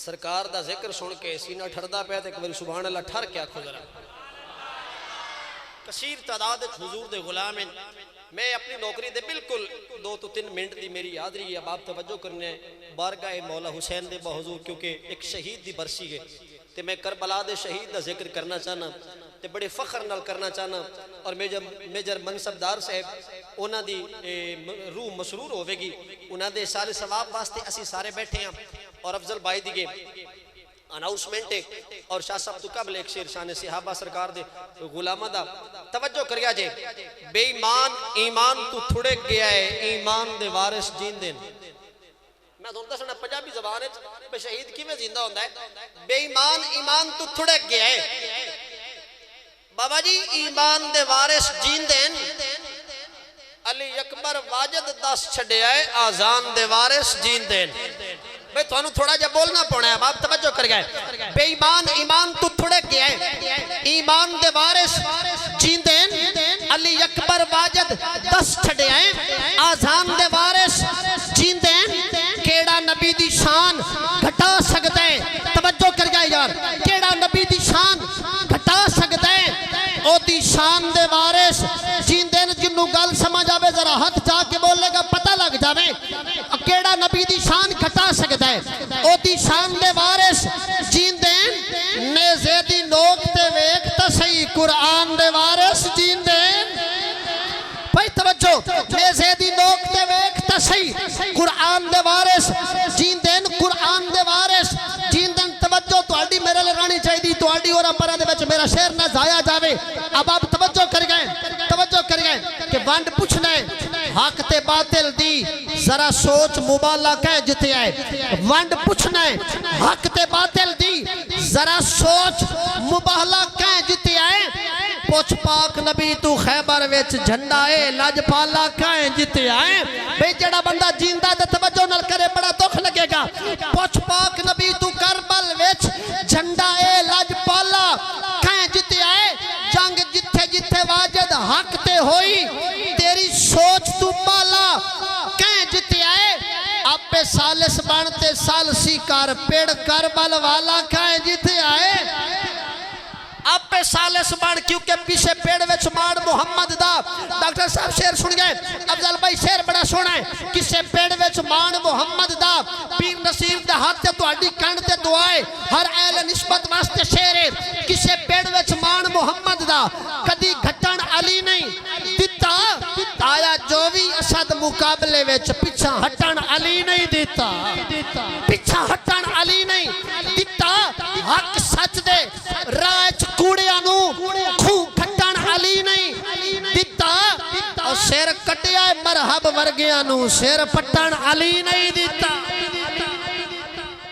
سرکار دا ذکر سن کے سینہ ٹھردا پیا تے ایک بار سبحان اللہ ٹھر کے آکھو ذرا. کثیر تعداد حضور دے غلام ہیں. میں اپنی نوکری دے بالکل 2 تو 3 منٹ دی میری حاضری ہے. اب آپ توجہ کرنے بارگاہ مولا حسین دے بحضور کیونکہ ایک شہید دی برسی ہے تے میں کربلا دے شہید دا ذکر کرنا چاہنا تے بڑے فخر نال کرنا چاہنا. اور میجر منصبدار صاحب انہاں دی روح مسرور ہوے گی. انہاں دے سارے ثواب واسطے اسی سارے بیٹھے ہیں. اور افضل بھائی دیگے اناؤنسمنٹ ہے اور شاہ صاحب تو قبل ایک شیر شان صحابہ سرکار دے غلامہ دا توجہ کریا جے. بے ایمان ایمان تو تھڑک گیا ہے ایمان دے وارث جین دین. میں دھونتا سنا پنجابی زبان ہے بے شہید کی میں زندہ ہوندہ ہے. بے ایمان ایمان تو تھڑک گیا ہے بابا جی ایمان دے وارث جین دین. علی اکبر واجد 10 چھڑے آئے آزان دے وارث جین دین. بھئی تو انہوں تھوڑا جا بولنا پڑھنا ہے. اب آپ توجہ کر گئے. بے ایمان ایمان تو تھڑک گیا ہے ایمان دے وارث جین دین. علی اکبر واجد 10 چھڑے آئے آزان دے وارث جین دین. کیڑا نبی دی شان گھٹا سکتا ہے. توجہ کر گئے یار. کیڑا نبی دی شان گھٹا سکتا ہے. او دی شان دے وارث جین دین. جنہوں گل سمجھ آوے ذرا ہاتھ جا کے بولے گا پتہ لگ جاوے. کیڑا نبی دی شان گھٹا سکتا ہے. او دی شان دے وارث جین دین. نیزے دی نوک تے ویک تسی قرآن دے وارث جین دین. بھائی توجہ. نیزے دی نوک تے ویک تسی قرآن دے وارث جین دین. قرآن دے وارث جین دین. توجہ تواڈی میرے لگانی چاہیے تواڈی اور پرا دے وچ میرا شعر نہ ضائع جاوے. اب آپ توجہ کر گئے. توجہ کر گئے کہ ونڈ پوچھنا ہے حق تے باطل دی ذرا سوچ مبالہ کہہ جتے آئے. ونڈ پوچھنا ہے حق تے باطل دی ذرا سوچ مبالہ کہہ جتے آئے. پوچھ پاک نبی تو خیبر ویچ جھنڈا ہے لاج پالا کہیں جتے آئے. بے جڑا بندہ جیندہ دے توجہ نل کرے بڑا دکھ لگے گا. پوچھ پاک نبی تو کربل ویچ جھنڈا ہے لاج پالا کہیں جتے آئے. جنگ جتھے جتھے واجد حق تے ہوئی تیری سوچ تو بالا کہیں جتے آئے. آپ پہ سالس بانتے سالسی کار پیڑ کربل والا کہیں جتے آئے. آپ پہ سالس بان کیونکہ پیچھے پیڑ وچ مان محمد دا. ڈاکٹر صاحب شیر سن گئے. افضل بھائی شیر بڑا سونا ہے. کسے پیڑ وچ مان محمد دا پیر نصیب دے ہاتھ تے تواڈی کنڈ تے دعائے ہر اہل نسبت واسطے شیر ہے. کسے پیڑ وچ مان محمد دا کدی گھٹن علی نہیں دتا. آیا جو بھی اسد مقابلے وچ پیچھا ہٹن علی نہیں دیتا. پیچھا ہٹن علی نہیں دتا. حق سچ دے راج کوڑیانو خون کھٹن علی نہیں دتا. اور سیر کٹیا مرحب ورگیانو سیر پٹن علی نہیں دیتا.